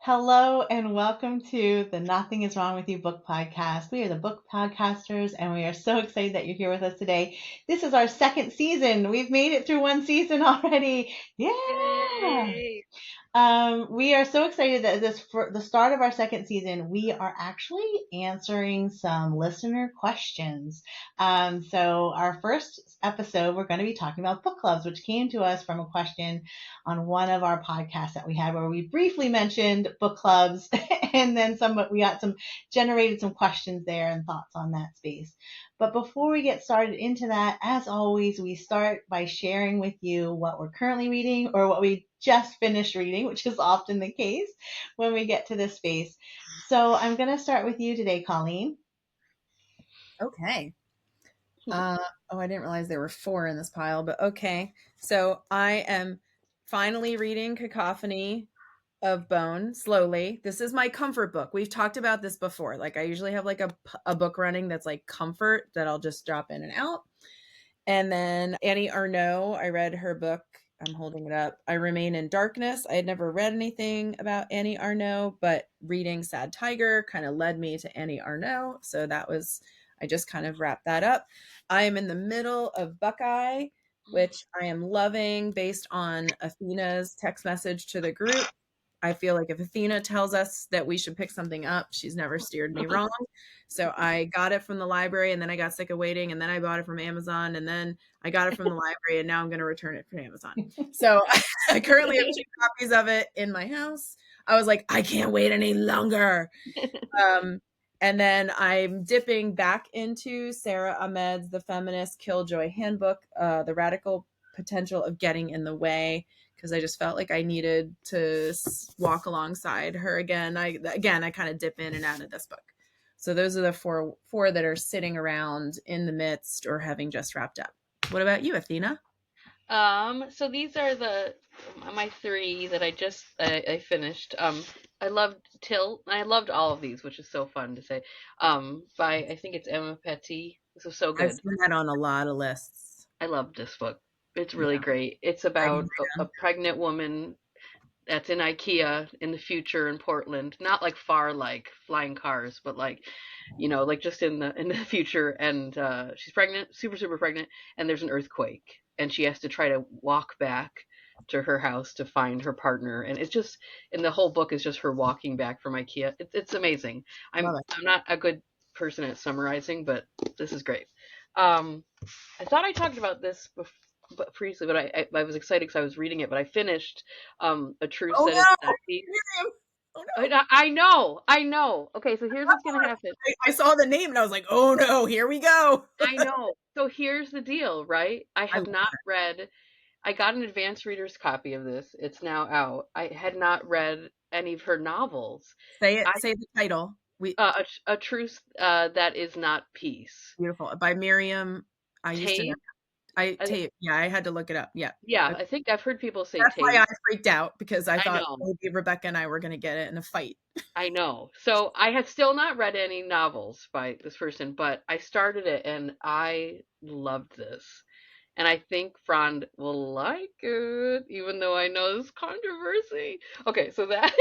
Hello and welcome to the Nothing is Wrong with You book podcast. We are the book podcasters and we are so excited that you're here with us today. This is our second season. We've made it through one season already. Yeah. Yay. We are so excited that for the start of our second season, we are actually answering some listener questions. So our first episode, we're going to be talking about book clubs, which came to us from a question on one of our podcasts that we had where we briefly mentioned book clubs and then we got generated some questions there and thoughts on that space. But before we get started into that, as always, we start by sharing with you what we're currently reading or what we just finished reading, which is often the case when we get to this space. So I'm going to start with you today, Colleen. Okay. I didn't realize there were 4 in this pile, but okay. So I am finally reading Cacophony of Bone slowly. This is my comfort book. We've talked about this before. Like I usually have like a book running that's like comfort that I'll just drop in and out. And then Annie Ernaux, I read her book. I'm holding it up. I Remain in Darkness. I had never read anything about Annie Ernaux, but reading Sad Tiger kind of led me to Annie Ernaux. So I just kind of wrapped that up. I am in the middle of Buckeye, which I am loving based on Athena's text message to the group. I feel like if Athena tells us that we should pick something up, she's never steered me wrong. So I got it from the library and then I got sick of waiting and then I bought it from Amazon and then I got it from the library and now I'm going to return it from Amazon. So I currently have 2 copies of it in my house. I was like, I can't wait any longer. And then I'm dipping back into Sara Ahmed's The Feminist Killjoy Handbook, The Radical Potential of Getting in the Way, because I just felt like I needed to walk alongside her again. I kind of dip in and out of this book. So those are the four that are sitting around in the midst or having just wrapped up. What about you, Athena? So these are my 3 that I finished. I loved Till. I loved all of these, which is so fun to say. By I think it's Emma Petty. This is so good. I've seen that on a lot of lists. I loved this book. It's really great. It's about a pregnant woman that's in IKEA in the future in Portland, not like far like flying cars, but like, like just in the future. And she's pregnant, super, super pregnant, and there's an earthquake. And she has to try to walk back to her house to find her partner. And the whole book is just her walking back from IKEA. It's amazing. I'm not a good person at summarizing, but this is great. I thought I talked about this previously, but I was excited because I was reading it, but I finished A Truce That Is Sexy. Oh, no. I know. Okay, so here's what's gonna happen. I saw the name and I was like, oh no, here we go. I know. So here's the deal, right? I have not read. I got an advanced reader's copy of this. It's now out. I had not read any of her novels. Say the title. A Truce That Is Not Peace. Beautiful. By Miriam. I used to know. I had to look it up. Yeah. I think I've heard people say that's why I freaked out, because I thought maybe Rebecca and I were going to get it in a fight. I know. So I have still not read any novels by this person, but I started it and I loved this. And I think Frond will like it, even though I know this controversy. Okay, so that.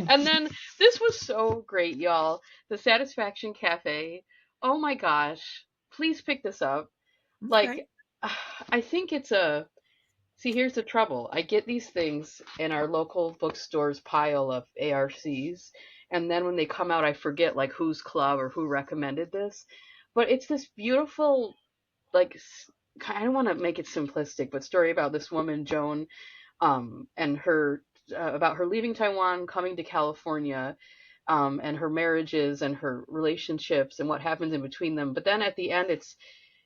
And then this was so great, y'all. The Satisfaction Cafe. Oh my gosh. Please pick this up. Okay. Like, I think it's see, here's the trouble. I get these things in our local bookstore's pile of ARCs, and then when they come out, I forget like whose club or who recommended this. But it's this beautiful, like, I don't want to make it simplistic, but story about this woman, Joan, and her, about her leaving Taiwan, coming to California, and her marriages and her relationships and what happens in between them. But then at the end, it's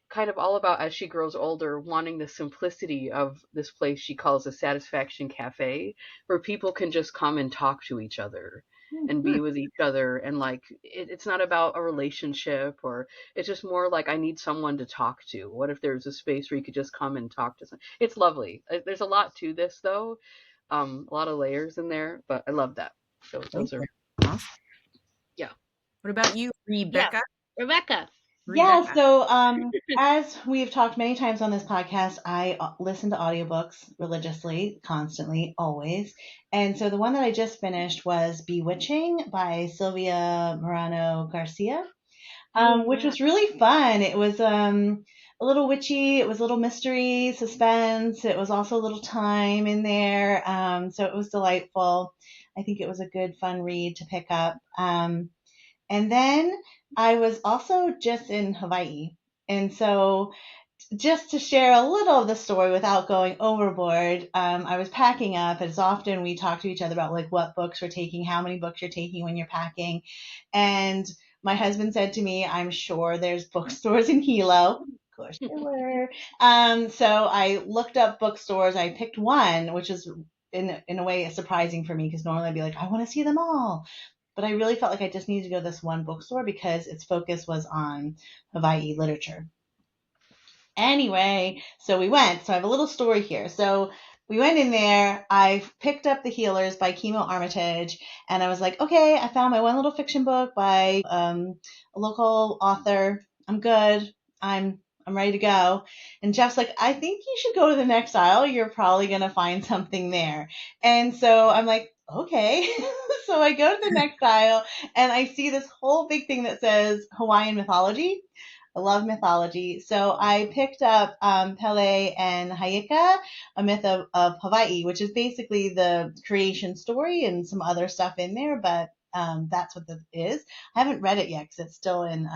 kind of all about, as she grows older, wanting the simplicity of this place she calls a Satisfaction Cafe, where people can just come and talk to each other and be with each other. And like, it's not about a relationship, or it's just more like, I need someone to talk to. What if there's a space where you could just come and talk to someone? It's lovely. There's a lot to this though. A lot of layers in there, but I love that. So those are awesome. Yeah. What about you, Rebecca? Yeah. Rebecca. Read Yeah, that. so as we've talked many times on this podcast, I listen to audiobooks religiously, constantly, always. And so the one that I just finished was Bewitching by Sylvia Moreno-Garcia, Oh which yeah. was really fun. It was a little witchy, it was a little mystery, suspense. It was also a little time in there. So it was delightful. I think it was a good, fun read to pick up. And then I was also just in Hawaii. And so, just to share a little of the story without going overboard, I was packing up. As often we talk to each other about like what books we're taking, how many books you're taking when you're packing. And my husband said to me, I'm sure there's bookstores in Hilo. Of course there were. So I looked up bookstores. I picked one, which is in a way surprising for me because normally I'd be like, I want to see them all. But I really felt like I just needed to go to this one bookstore because its focus was on Hawaii literature. Anyway, so we went. So I have a little story here. So we went in there. I picked up The Healers by Kimo Armitage, and I was like, okay, I found my one little fiction book by a local author. I'm good. I'm ready to go. And Jeff's like, I think you should go to the next aisle. You're probably gonna find something there. And so I'm like, okay. So I go to the next aisle, and I see this whole big thing that says Hawaiian mythology. I love mythology. So I picked up Pele and Hayika, a myth of Hawaii, which is basically the creation story and some other stuff in there, but that's what this is. I haven't read it yet because it's still in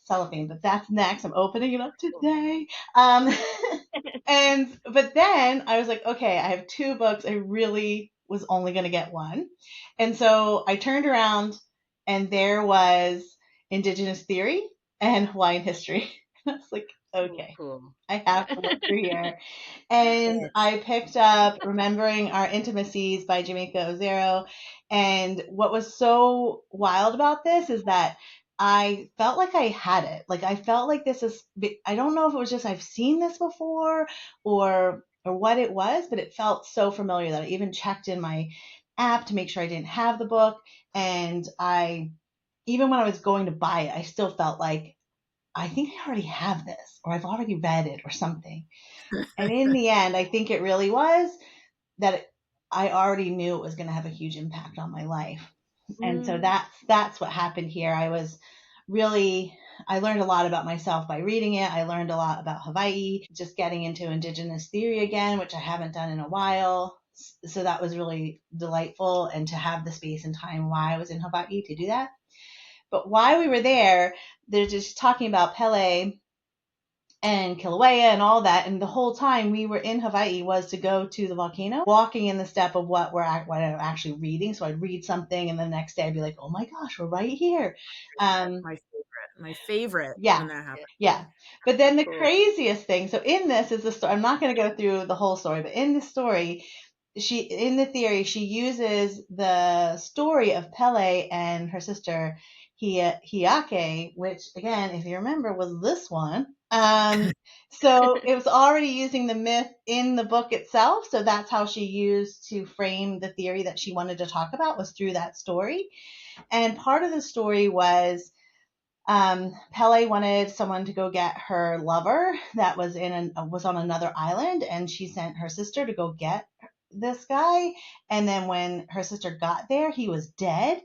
cellophane, but that's next. I'm opening it up today. Um, but then I was like, okay, I have two books. I really was only going to get one. And so I turned around and there was Indigenous Theory and Hawaiian History. I was like, okay, Cool. I have to look through here. And I picked up Remembering Our Intimacies by Jamaica Ozero. And what was so wild about this is that I felt like I had it. Like I felt like this is, I don't know if it was just I've seen this before or what it was, but it felt so familiar that I even checked in my app to make sure I didn't have the book. And even when I was going to buy it, I still felt like I think I already have this or I've already read it or something. And in the end, I think it really was that I already knew it was going to have a huge impact on my life. And so that's what happened here. I learned a lot about myself by reading it. I learned a lot about Hawaii, just getting into Indigenous theory again, which I haven't done in a while. So that was really delightful, and to have the space and time while I was in Hawaii to do that. But while we were there, they're just talking about Pele and Kilauea and all that. And the whole time we were in Hawaii was to go to the volcano, walking in the step of what I'm actually reading. So I'd read something, and the next day I'd be like, oh my gosh, we're right here. My favorite Yeah. when that happens. Yeah. But then the Cool. craziest thing, so in this is the story. I'm not going to go through the whole story, but in the story, in the theory, she uses the story of Pele and her sister Hiake, which again, if you remember, was this one. So it was already using the myth in the book itself. So that's how she used to frame the theory that she wanted to talk about, was through that story. And part of the story was Pele wanted someone to go get her lover that was was on another island, and she sent her sister to go get this guy. And then when her sister got there, he was dead,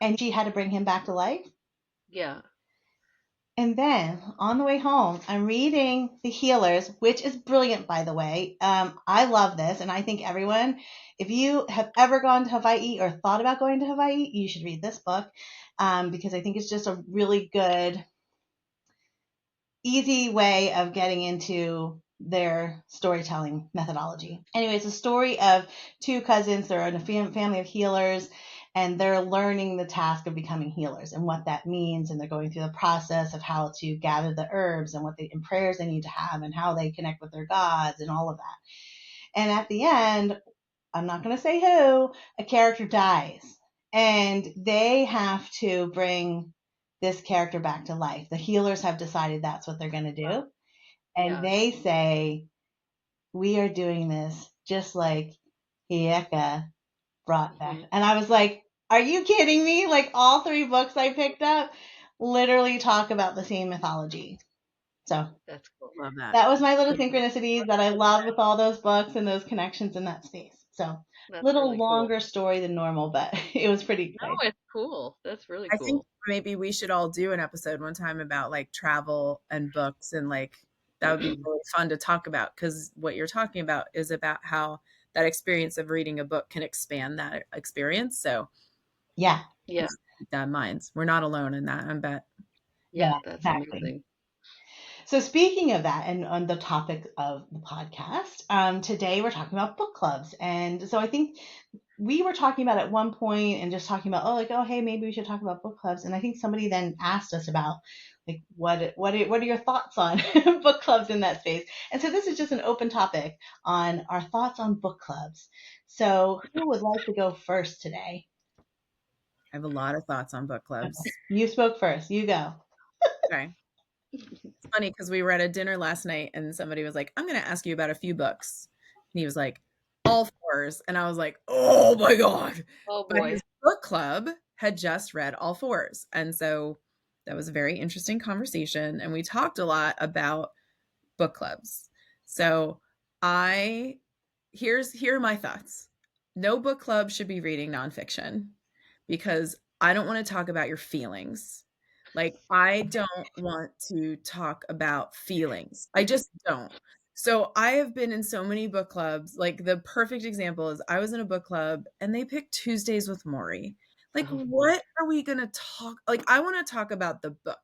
and she had to bring him back to life. Yeah. And then on the way home, I'm reading The Healers, which is brilliant, by the way. I love this, and I think everyone, if you have ever gone to Hawaii or thought about going to Hawaii, you should read this book, because I think it's just a really good, easy way of getting into their storytelling methodology. Anyway, it's a story of two cousins. They're in a family of healers, and they're learning the task of becoming healers and what that means. And they're going through the process of how to gather the herbs and and prayers they need to have and how they connect with their gods and all of that. And at the end, I'm not going to say who, a character dies, and they have to bring this character back to life. The healers have decided that's what they're going to do. And they say, we are doing this just like Hieka brought back. And I was like, are you kidding me? Like all three books I picked up, literally talk about the same mythology. So That's cool. Love that. that was my little synchronicities that I love with all those books and those connections in that space. So That's little really cool. longer story than normal, but it was pretty No, exciting. it's cool. That's really I think cool. maybe we should all do an episode one time about like travel and books, and like that would be really fun to talk about, because what you're talking about is about how that experience of reading a book can expand that experience. So Yeah. Yeah. keep that in mind. We're not alone in that, I bet. Yeah, Yeah, that's exactly. amazing. So speaking of that, and on the topic of the podcast, today we're talking about book clubs. And so I think we were talking about at one point and just talking about, oh, hey, maybe we should talk about book clubs. And I think somebody then asked us about like, what are your thoughts on book clubs in that space? And so this is just an open topic on our thoughts on book clubs. So who would like to go first today? I have a lot of thoughts on book clubs. Okay. You spoke first. You go. Okay. It's funny because we were at a dinner last night and somebody was like, I'm going to ask you about a few books. And he was like, all fours. And I was like, oh my God. Oh But boy. his book club had just read all fours. And so that was a very interesting conversation. And we talked a lot about book clubs. So here are my thoughts. No book club should be reading nonfiction, because I don't want to talk about your feelings. Like, I don't want to talk about feelings. I just don't. So I have been in so many book clubs. Like, the perfect example is I was in a book club and they picked Tuesdays with Maury. Like, what are we going to talk? Like, I want to talk about the book.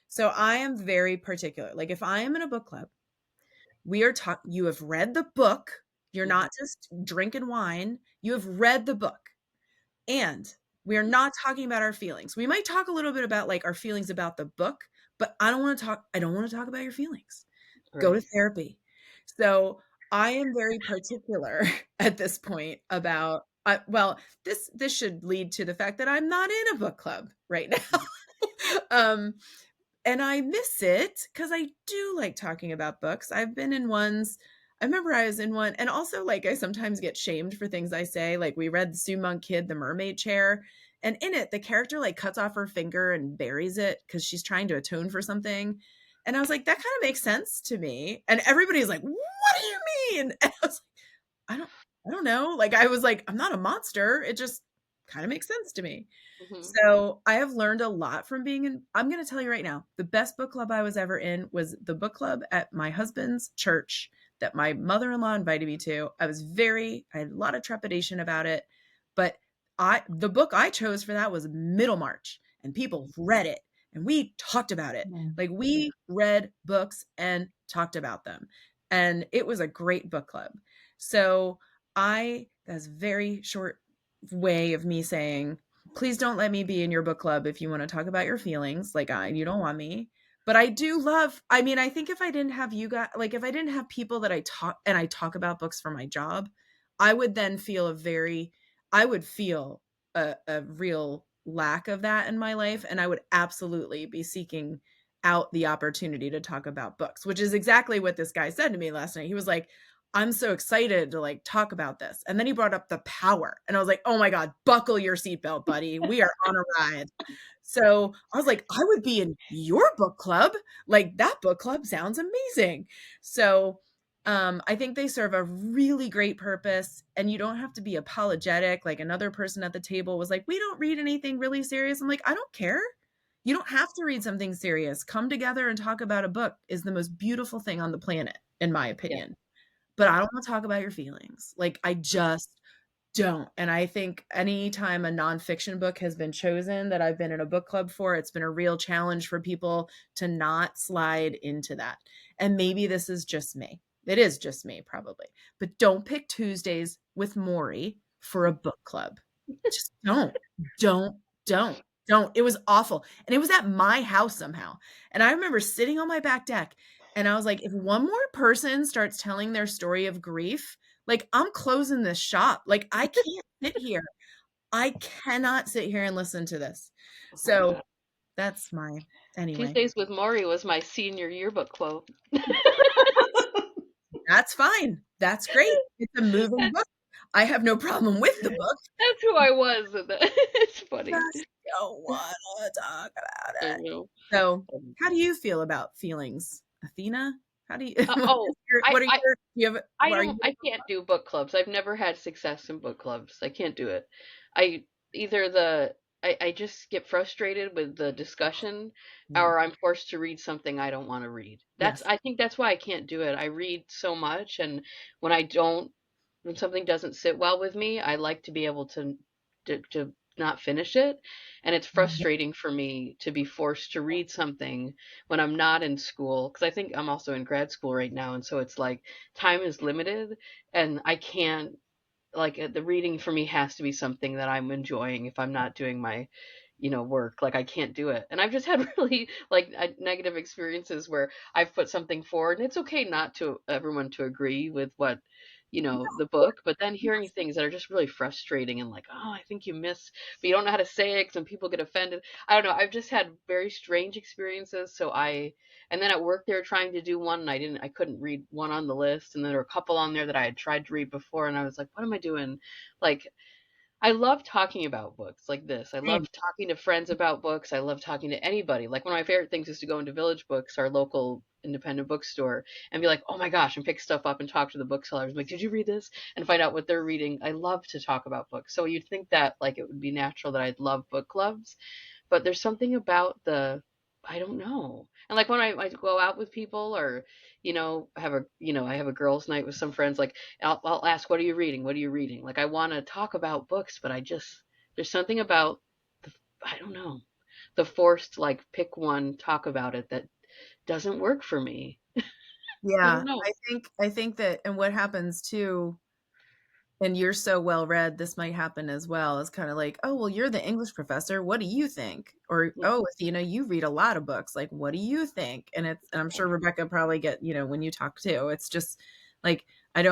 So I am very particular. Like, if I am in a book club, you have read the book. You're not just drinking wine. You have read the book. And we are not talking about our feelings. We might talk a little bit about like our feelings about the book, but I don't want to talk about your feelings. Right. Go to therapy. So I am very particular at this point about, this should lead to the fact that I'm not in a book club right now. And I miss it because I do like talking about books. I've been in ones. I remember I was in one, and also like I sometimes get shamed for things I say. Like, we read the Sue Monk Kid, The Mermaid Chair, and in it the character like cuts off her finger and buries it because she's trying to atone for something. And I was like, that kind of makes sense to me. And everybody's like, what do you mean? And I was like, I don't know. Like, I was like, I'm not a monster. It just kind of makes sense to me. Mm-hmm. So I have learned a lot from being in. I'm going to tell you right now, the best book club I was ever in was the book club at my husband's church that my mother-in-law invited me to. I had a lot of trepidation about it, but the book I chose for that was Middlemarch, and people read it and we talked about it. Like, we read books and talked about them, and it was a great book club. So that's a very short way of me saying, please don't let me be in your book club if you want to talk about your feelings. Like, you don't want me. But I do love, I think if I didn't have you guys, like if I didn't have people that I talk about books for my job, I would then feel a real lack of that in my life. And I would absolutely be seeking out the opportunity to talk about books, which is exactly what this guy said to me last night. He was like, I'm so excited to like talk about this. And then he brought up The Power. And I was like, oh my God, buckle your seatbelt, buddy. We are on a ride. So I was like, I would be in your book club. Like, that book club sounds amazing. So I think they serve a really great purpose, and you don't have to be apologetic. Like, another person at the table was like, we don't read anything really serious. I'm like, I don't care. You don't have to read something serious. Come together and talk about a book is the most beautiful thing on the planet, in my opinion. Yeah. But I don't want to talk about your feelings. Like, I just don't. And I think anytime a nonfiction book has been chosen that I've been in a book club for, it's been a real challenge for people to not slide into that. And maybe this is just me. It is just me, probably. But don't pick Tuesdays with Maury for a book club. Just don't. It was awful. And it was at my house somehow. And I remember sitting on my back deck, and I was like, if one more person starts telling their story of grief, like, I'm closing this shop. Like, I can't sit here. I cannot sit here and listen to this. So that's anyway. Tuesdays with Maury was my senior yearbook quote. That's fine. That's great. It's a moving book. I have no problem with the book. That's who I was. It's funny. don't want to talk about I it. know. So, how do you feel about feelings, Athena? How do you? Oh, What are I your? Do you have? Are you? I can't do book clubs. I've never had success in book clubs. I can't do it. I either the I just get frustrated with the discussion, Yeah. or I'm forced to read something I don't want to read. Yes. I think that's why I can't do it. I read so much, and when I don't when something doesn't sit well with me, I like to be able to not finish it. And it's frustrating for me to be forced to read something when I'm not in school, because I think I'm also in grad school right now, and so it's like time is limited, and I can't like the reading for me has to be something that I'm enjoying if I'm not doing my work. Like I can't do it. And I've just had really like negative experiences where I've put something forward, and it's okay not to everyone to agree with what the book, but then hearing things that are just really frustrating and like, oh, I think you miss, but you don't know how to say it, because when people get offended, I don't know, I've just had very strange experiences. And then at work they were trying to do one, and I couldn't read one on the list, and then there were a couple on there that I had tried to read before, and I was like, what am I doing? Like, I love talking about books like this. I Same. love talking to friends about books. I love talking to anybody. Like one of my favorite things is to go into Village Books, our local independent bookstore, and be like, "Oh my gosh," and pick stuff up and talk to the booksellers. I'm like, "Did you read this?" And find out what they're reading. I love to talk about books. So you'd think that like it would be natural that I'd love book clubs, but there's something about I don't know. And like when I go out with people, or I have a girls' night with some friends, like I'll ask, what are you reading? What are you reading? Like I want to talk about books, but there's something about the, I don't know, the forced like pick one, talk about it, that doesn't work for me. I Yeah, don't know. I think that, and what happens too, and you're so well read, this might happen as well. It's kind of like, oh, well, you're the English professor. What do you think? Or, oh, Athena, you read a lot of books. Like, what do you think? And I'm sure Rebecca probably when you talk too, it's just like, I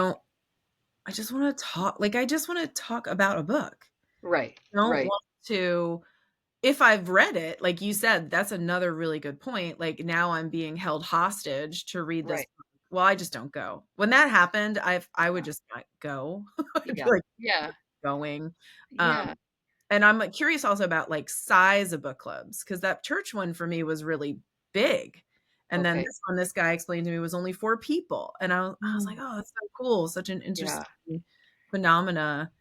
just want to talk. Like, I just want to talk about a book. Right, I don't right, want to, if I've read it, like you said, that's another really good point. Like now I'm being held hostage to read this right. book. Well, I just don't go. When that happened, I would just not go. I'd be Yeah, like yeah, going. yeah. And I'm curious also about like size of book clubs, because that church one for me was really big. And then Okay. this one, this guy explained to me, was only 4 people. And I was like, oh, that's so cool. Such an Yeah. interesting phenomena.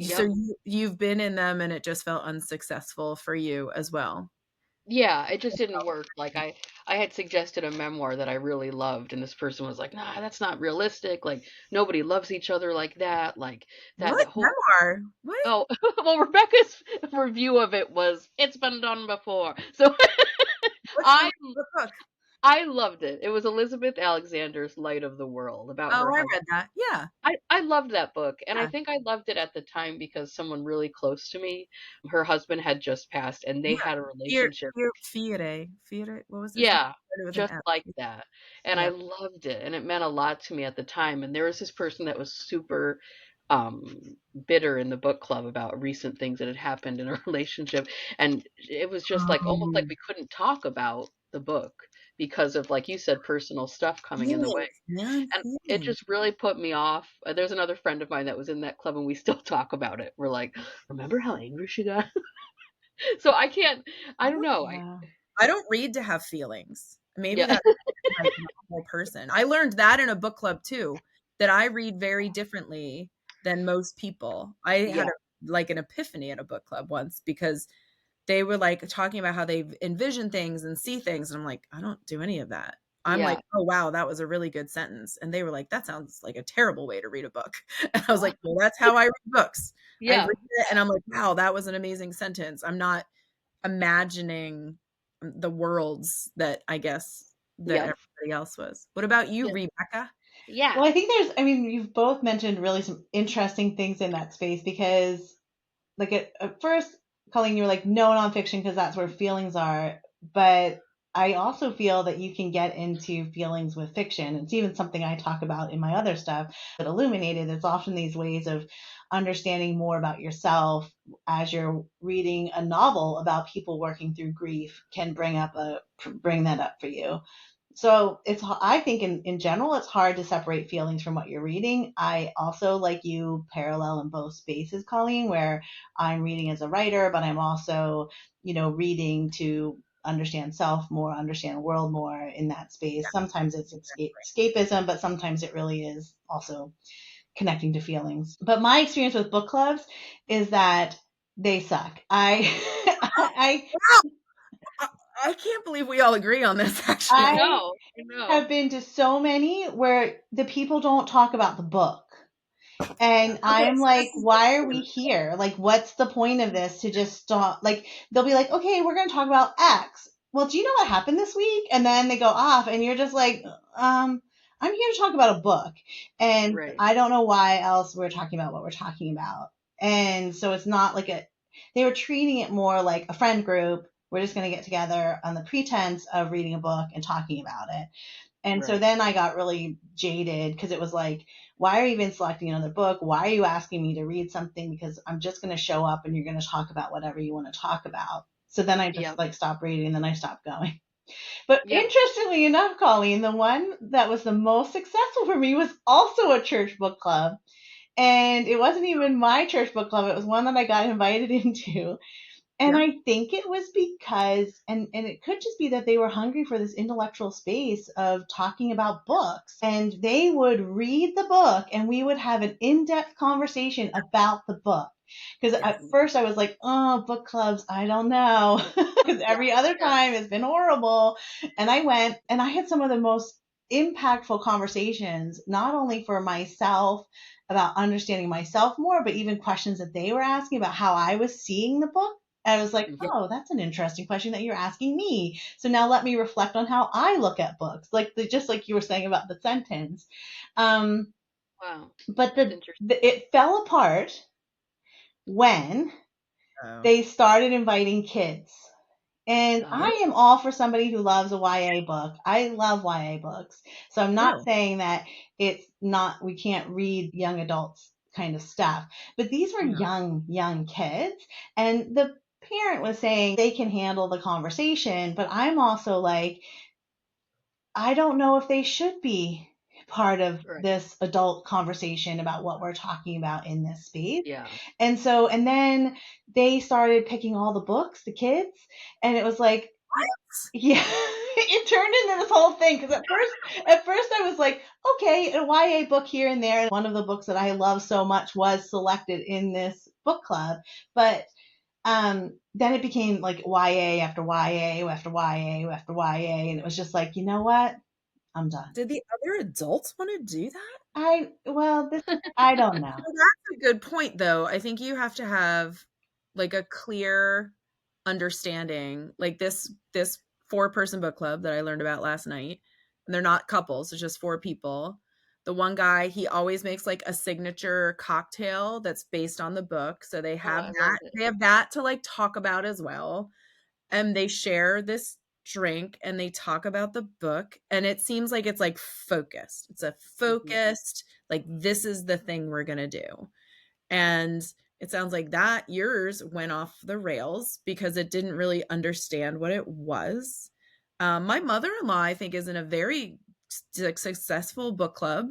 So Yep. you've been in them and it just felt unsuccessful for you as well. Yeah, it just didn't work. Like I had suggested a memoir that I really loved, and this person was like, "Nah, that's not realistic. Like nobody loves each other like that. Like that What whole." memoir? What? Oh, well, Rebecca's review of it was, "It's been done before." So What's I the what book? I loved it. It was Elizabeth Alexander's Light of the World, about Oh, her I husband. read that. Yeah. I loved that book, and I Yeah. think I loved it at the time because someone really close to me, her husband had just passed, and they Yeah. had a Fear, relationship. Fiere. What was his name? Yeah, Started with an just F. like that, and I Yeah. loved it, and it meant a lot to me at the time. And there was this person that was super bitter in the book club about recent things that had happened in a relationship, and it was just like almost like Um, we couldn't talk about the book because of, like you said, personal stuff coming in the way. Feelings, man. And it Feelings. just really put me off. There's another friend of mine that was in that club, and we still talk about it. We're like, remember how angry she got? So I can't, I don't know. Yeah. I don't read to have feelings. Maybe Yeah. that's my normal person. I learned that in a book club too, that I read very differently than most people. I had Yeah. like an epiphany at a book club once, because they were like talking about how they envision things and see things. And I'm like, I don't do any of that. I'm like, Yeah. oh, wow, that was a really good sentence. And they were like, that sounds like a terrible way to read a book. And I was like, well, that's how I read books. I read Yeah. it and I'm like, wow, that was an amazing sentence. I'm not imagining the worlds that I guess that Yeah. everybody else was. What about you, Yeah. Rebecca? Yeah. Well, I think I mean, you've both mentioned really some interesting things in that space because, like, at first, Colleen, you were like, no nonfiction because that's where feelings are. But I also feel that you can get into feelings with fiction. It's even something I talk about in my other stuff. But Illuminated, it's often these ways of understanding more about yourself as you're reading a novel about people working through grief can bring that up for you. So I think in general, it's hard to separate feelings from what you're reading. I also, like you, parallel in both spaces, Colleen, where I'm reading as a writer, but I'm also, reading to understand self more, understand the world more in that space. Sometimes it's escapism, but sometimes it really is also connecting to feelings. But my experience with book clubs is that they suck. I can't believe we all agree on this, actually. I I know. have been to so many where the people don't talk about the book. And I'm like, why are we here? Like, what's the point of this to just stop? Like, they'll be like, okay, we're going to talk about X. Well, do you know what happened this week? And then they go off, and you're just like, I'm here to talk about a book. And Right. I don't know why else we're talking about what we're talking about. And so it's not like they were treating it more like a friend group. We're just going to get together on the pretense of reading a book and talking about it. And so then I got really jaded because it was like, why are you even selecting another book? Why are you asking me to read something? Because I'm just going to show up and you're going to talk about whatever you want to talk about. So then I just like stopped reading and then I stopped going. But interestingly enough, Colleen, the one that was the most successful for me was also a church book club. And it wasn't even my church book club. It was one that I got invited into. And I think it was because, and it could just be that they were hungry for this intellectual space of talking about books. And they would read the book and we would have an in-depth conversation about the book. Because at first I was like, oh, book clubs, I don't know. Because every other time it's been horrible. And I went and I had some of the most impactful conversations, not only for myself about understanding myself more, but even questions that they were asking about how I was seeing the book. I was like, oh, that's an interesting question that you're asking me. So now let me reflect on how I look at books, just like you were saying about the sentence. Wow. But it fell apart when they started inviting kids. And I am all for somebody who loves a YA book. I love YA books. So I'm not saying that we can't read young adults kind of stuff. But these were young kids. And the parent was saying they can handle the conversation. But I'm also like, I don't know if they should be part of this adult conversation about what we're talking about in this space. Yeah. And then they started picking all the books, the kids, and it was like, yeah, it turned into this whole thing. Because at first I was like, okay, a YA book here and there. One of the books that I love so much was selected in this book club, but then it became like YA after YA after YA after YA, and it was just like, you know what? I'm done. Did the other adults want to do that? I don't know. That's a good point, though. I think you have to have like a clear understanding. Like this 4-person book club that I learned about last night, and they're not couples, it's just 4 people. The one guy, he always makes like a signature cocktail that's based on the book. So they have they have that to like talk about as well. And they share this drink and they talk about the book, and it seems like it's like focused. It's a focused, like, this is the thing we're going to do. And it sounds like that yours went off the rails because it didn't really understand what it was. My mother-in-law, I think, is in a very successful book club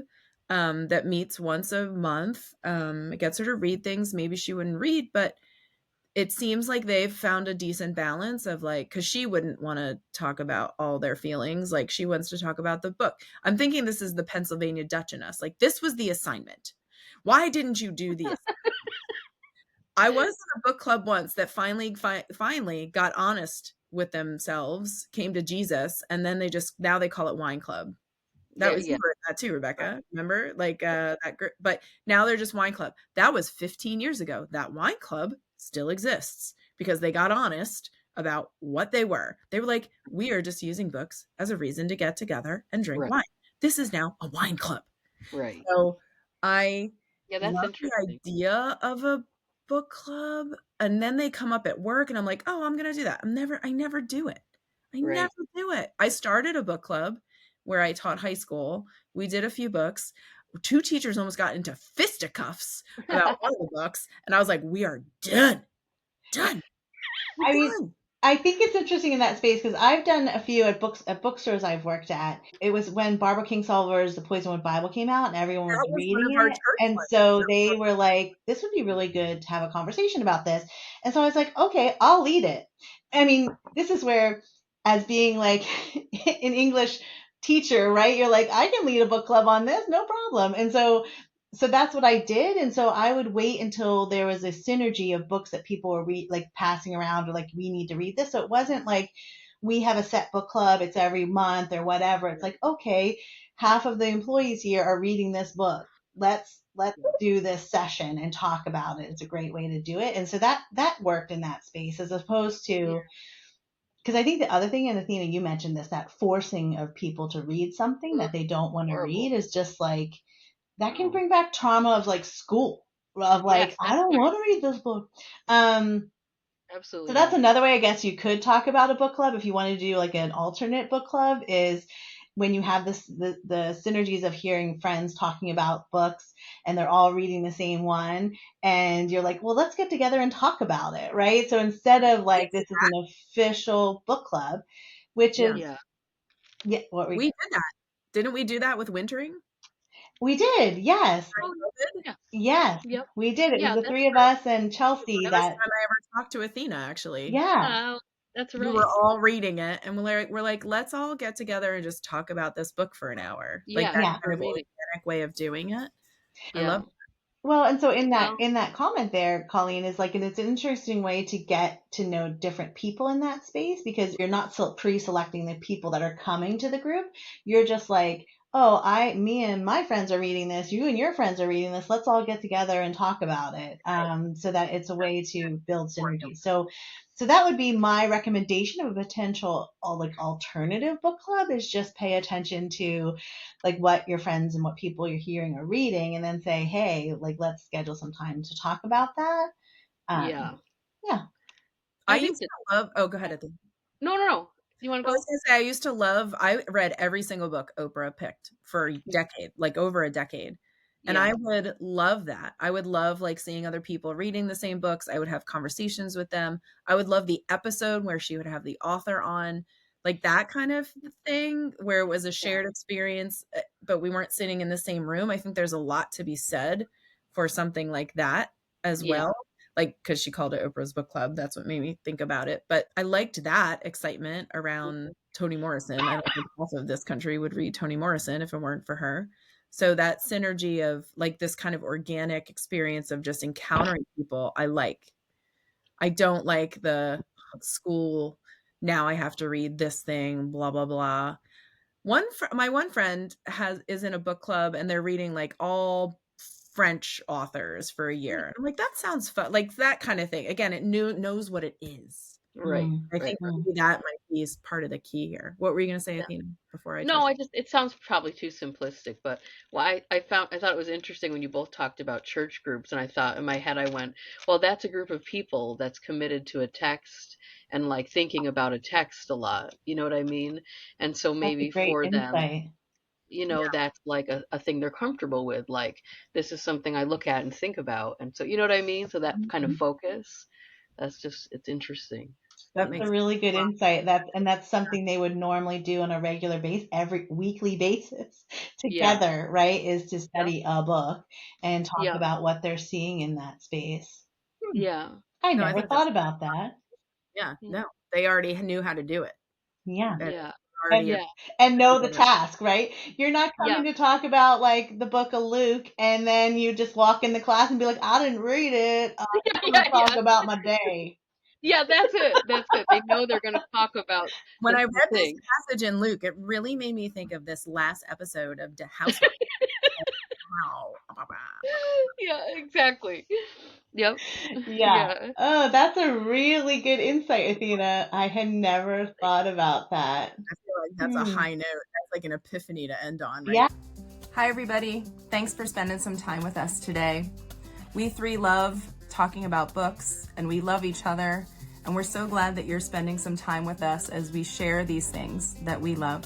that meets once a month. It gets her to read things maybe she wouldn't read, but it seems like they've found a decent balance of like, because she wouldn't want to talk about all their feelings. Like, she wants to talk about the book. I'm thinking this is the Pennsylvania Dutch in us. Like, this was the assignment. Why didn't you do the assignment? I was in a book club once that finally got honest with themselves, came to Jesus, and then now they call it wine club. That was you were that too, Rebecca. Remember, like that group. But now they're just wine club. That was 15 years ago. That wine club still exists because they got honest about what they were. They were like, we are just using books as a reason to get together and drink wine. This is now a wine club. Right. So I that's love the idea of a book club. And then they come up at work and I'm like, oh, I'm going to do that. I never do it. Never do it. I started a book club where I taught high school. We did a few books. 2 teachers almost got into fisticuffs about one of the books. And I was like, we are done. I mean, I think it's interesting in that space because I've done a few at bookstores I've worked at. It was when Barbara Kingsolver's The Poisonwood Bible came out and everyone was That was one reading of our it. church And ones. so they were like, this would be really good to have a conversation about this. And so I was like, okay, I'll lead it. I mean, this is where, as being like an English teacher, right? You're like, I can lead a book club on this, no problem. And so that's what I did. And so I would wait until there was a synergy of books that people were like passing around or like, we need to read this. So it wasn't like we have a set book club. It's every month or whatever. It's like, okay, half of the employees here are reading this book. Let's do this session and talk about it. It's a great way to do it. And so that worked in that space as opposed to, because I think the other thing, and Athena, you mentioned this, that forcing of people to read something that they don't want to read is just like, that can bring back trauma of like school, of like, Yes, I don't want to read this book. absolutely. So that's another way I guess you could talk about a book club if you wanted to do like an alternate book club, is when you have the synergies of hearing friends talking about books and they're all reading the same one, and you're like, well, let's get together and talk about it, right? So instead of like this is an official book club, which is what we did that. Didn't we do that with Wintering? We did, yes. Yeah. Yes, Yep. we did. It Yeah, was the three of us and Chelsea. That was the time I ever talked to Athena, actually. Yeah. That's right. We were all reading it, and we're like, let's all get together and just talk about this book for an hour. Yeah, like that kind of meeting. organic way of doing it. Yeah. I love it. Well, and so in that comment there, Colleen, is like, and it's an interesting way to get to know different people in that space, because you're not pre-selecting the people that are coming to the group. You're just like, oh, me and my friends are reading this. You and your friends are reading this. Let's all get together and talk about it. So that it's a way to build synergy. So that would be my recommendation of a potential like alternative book club, is just pay attention to like what your friends and what people you're hearing are reading, and then say, hey, like let's schedule some time to talk about that. Yeah. I used to love. Oh, go ahead, Athena. No. You want to go? I was going to say, I used to love. I read every single book Oprah picked for a decade, like over a decade. And I would love that. I would love like seeing other people reading the same books. I would have conversations with them. I would love the episode where she would have the author on, like that kind of thing, where it was a shared experience, but we weren't sitting in the same room. I think there's a lot to be said for something like that as well. Like, because she called it Oprah's Book Club. That's what made me think about it. But I liked that excitement around Toni Morrison. I don't think half of this country would read Toni Morrison if it weren't for her. So that synergy of like this kind of organic experience of just encountering people, I like. I don't like the school, now I have to read this thing, blah, blah, blah. My one friend is in a book club and they're reading like all French authors for a year. I'm like, that sounds fun. Like that kind of thing. Again, it knows what it is. Right. I think maybe that might be part of the key here. What were you going to say, Athena, before I? No, it sounds probably too simplistic, but I thought it was interesting when you both talked about church groups, and I thought in my head, I went, well, that's a group of people that's committed to a text and like thinking about a text a lot. You know what I mean? And so maybe for them, that's like a thing they're comfortable with. Like, this is something I look at and think about. And so, you know what I mean? So that kind of focus, it's interesting. That's a really good insight. That's something they would normally do on a regular basis, every weekly basis together, right? Is to study a book and talk about what they're seeing in that space. Yeah. I never thought about that. Yeah. No, they already knew how to do it. Yeah. And know the task, right? You're not coming to talk about like the book of Luke, and then you just walk in the class and be like, I didn't read it. I'm going to talk about my day. Yeah, that's it. They know they're going to talk about. When I read this passage in Luke, it really made me think of this last episode of The Housewives. Yeah, exactly. Yep. Yeah. Oh, that's a really good insight, Athena. I had never thought about that. I feel like that's a high note. That's like an epiphany to end on, right? Yeah. Hi, everybody. Thanks for spending some time with us today. We three love talking about books, and we love each other, and we're so glad that you're spending some time with us as we share these things that we love.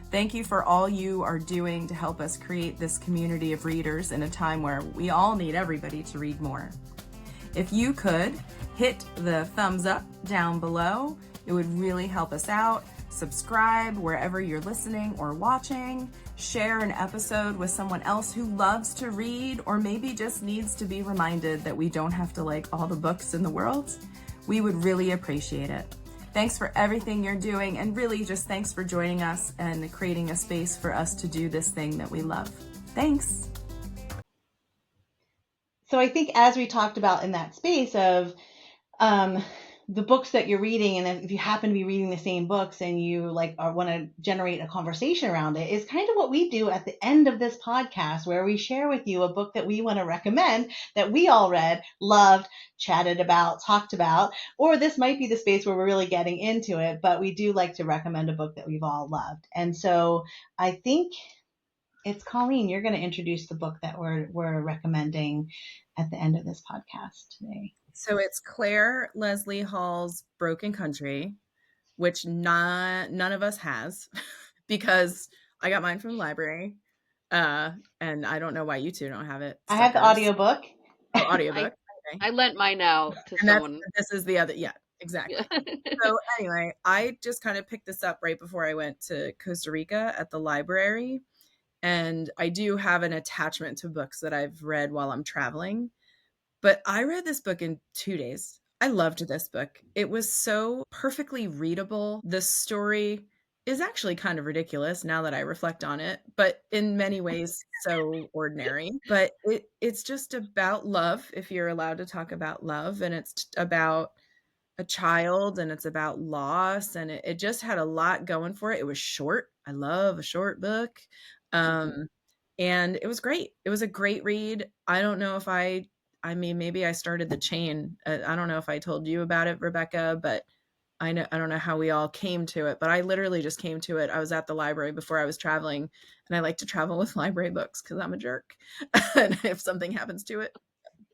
Thank you for all you are doing to help us create this community of readers in a time where we all need everybody to read more. If you could, hit the thumbs up down below. It would really help us out. Subscribe wherever you're listening or watching. Share an episode with someone else who loves to read or maybe just needs to be reminded that we don't have to like all the books in the world. We would really appreciate it. Thanks for everything you're doing, and really just thanks for joining us and creating a space for us to do this thing that we love. Thanks. So I think, as we talked about in that space of the books that you're reading, and if you happen to be reading the same books and you like want to generate a conversation around it, is kind of what we do at the end of this podcast, where we share with you a book that we want to recommend that we all read, loved, chatted about, talked about, or this might be the space where we're really getting into it, but we do like to recommend a book that we've all loved. And so I think it's Colleen, you're going to introduce the book that we're recommending at the end of this podcast today. So it's Clare Leslie Hall's Broken Country, which none of us has because I got mine from the library. And I don't know why you two don't have it. I have the audiobook. Oh, audiobook. Okay. I lent mine out to someone. This is the other. Yeah, exactly. So anyway, I just kind of picked this up right before I went to Costa Rica at the library. And I do have an attachment to books that I've read while I'm traveling. But I read this book in 2 days. I loved this book. It was so perfectly readable. The story is actually kind of ridiculous now that I reflect on it, but in many ways so ordinary. But it's just about love, if you're allowed to talk about love. And it's about a child, and it's about loss. And it just had a lot going for it. It was short. I love a short book. And it was great. It was a great read. I don't know if I mean, maybe I started the chain. I don't know if I told you about it, Rebecca, but I don't know how we all came to it, but I literally just came to it. I was at the library before I was traveling, and I like to travel with library books because I'm a jerk. And if something happens to it,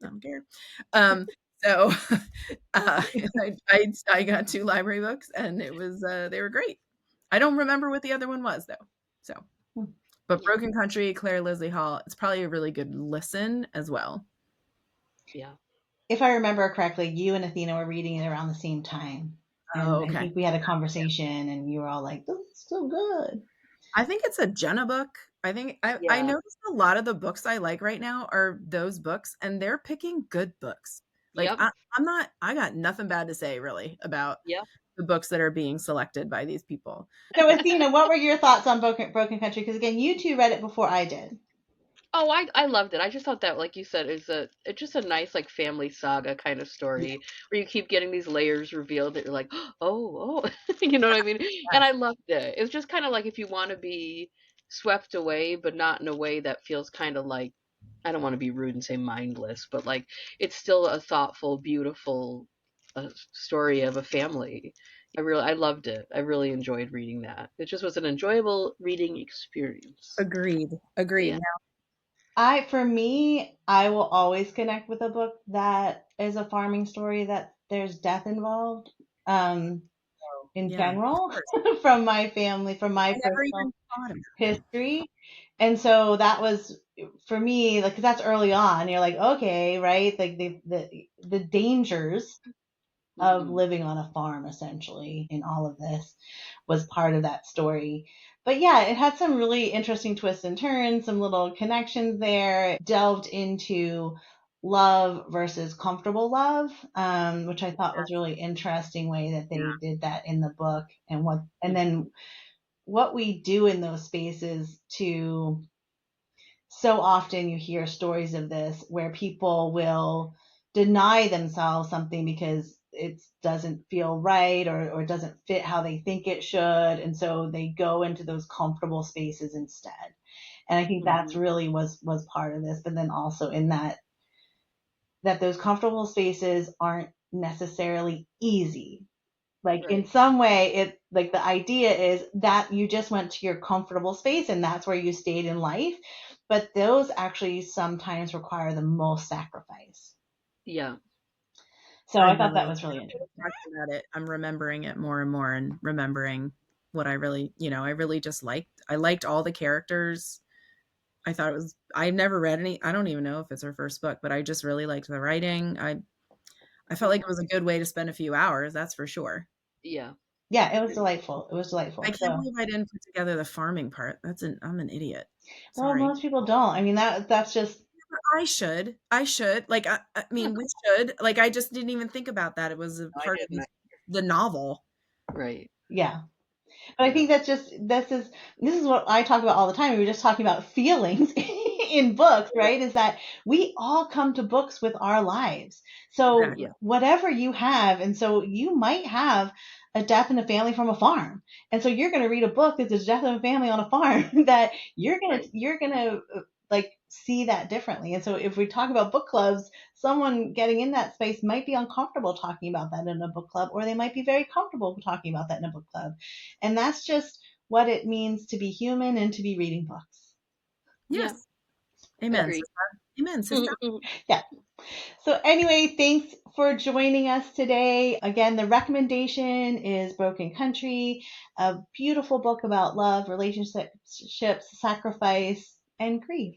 I don't care. So I got 2 library books, and it was they were great. I don't remember what the other one was though. So, but Broken Country, Clare Leslie Hall, it's probably a really good listen as well. Yeah. If I remember correctly, you and Athena were reading it around the same time. And okay. I think we had a conversation, and you were all like, "This is so good." I think it's a Jenna book. I think I noticed a lot of the books I like right now are those books, and they're picking good books. Like I got nothing bad to say really about the books that are being selected by these people. So Athena, what were your thoughts on Broken Country? Because again, you two read it before I did. Oh, I loved it. I just thought that, like you said, it's just a nice like family saga kind of story where you keep getting these layers revealed that you're like, oh, you know what I mean? And I loved it. It's just kind of like if you want to be swept away, but not in a way that feels kind of like, I don't want to be rude and say mindless, but like it's still a thoughtful, beautiful story of a family. I loved it. I really enjoyed reading that. It just was an enjoyable reading experience. Agreed. Yeah. For me, I will always connect with a book that is a farming story that there's death involved. In general, from my family, from my personal history. And so that was for me, like, 'cause that's early on. You're like, okay, right? Like the dangers of living on a farm, essentially, in all of this was part of that story. But yeah, it had some really interesting twists and turns, some little connections there. It delved into love versus comfortable love, which I thought was really interesting way that they did that in the book, and then what we do in those spaces to. So often you hear stories of this where people will deny themselves something because it doesn't feel right or it doesn't fit how they think it should. And so they go into those comfortable spaces instead. And I think that's really was part of this. But then also in that those comfortable spaces aren't necessarily easy. Like in some way, it like the idea is that you just went to your comfortable space and that's where you stayed in life. But those actually sometimes require the most sacrifice. Yeah. So I thought that was really interesting. Talking about it, I'm remembering it more and more and remembering what I really just liked. I liked all the characters. I thought I've never read any, I don't even know if it's her first book, but I just really liked the writing. I felt like it was a good way to spend a few hours. That's for sure. Yeah. Yeah, it was delightful. It was delightful. I can't believe I didn't put together the farming part. I'm an idiot. Well, Sorry. most people don't. I mean, that's just. I should. Like, I mean, we should. Like, I just didn't even think about that. It was a part of the novel. Right. Yeah. But I think that's just, this is what I talk about all the time. We were just talking about feelings in books, right? Is that we all come to books with our lives. So Exactly. whatever you have, and so you might have a death in a family from a farm. And so you're going to read a book that's a death in a family on a farm that you're going to like see that differently. And so if we talk about book clubs, someone getting in that space might be uncomfortable talking about that in a book club, or they might be very comfortable talking about that in a book club. And that's just what it means to be human and to be reading books. Yes. Yeah. Amen. Agreed. Amen, sister. Yeah. So anyway, thanks for joining us today. Again, the recommendation is Broken Country, a beautiful book about love, relationships, sacrifice, and grief.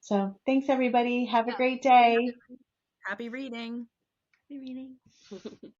So thanks, everybody. Have a great day. Happy reading. Happy reading.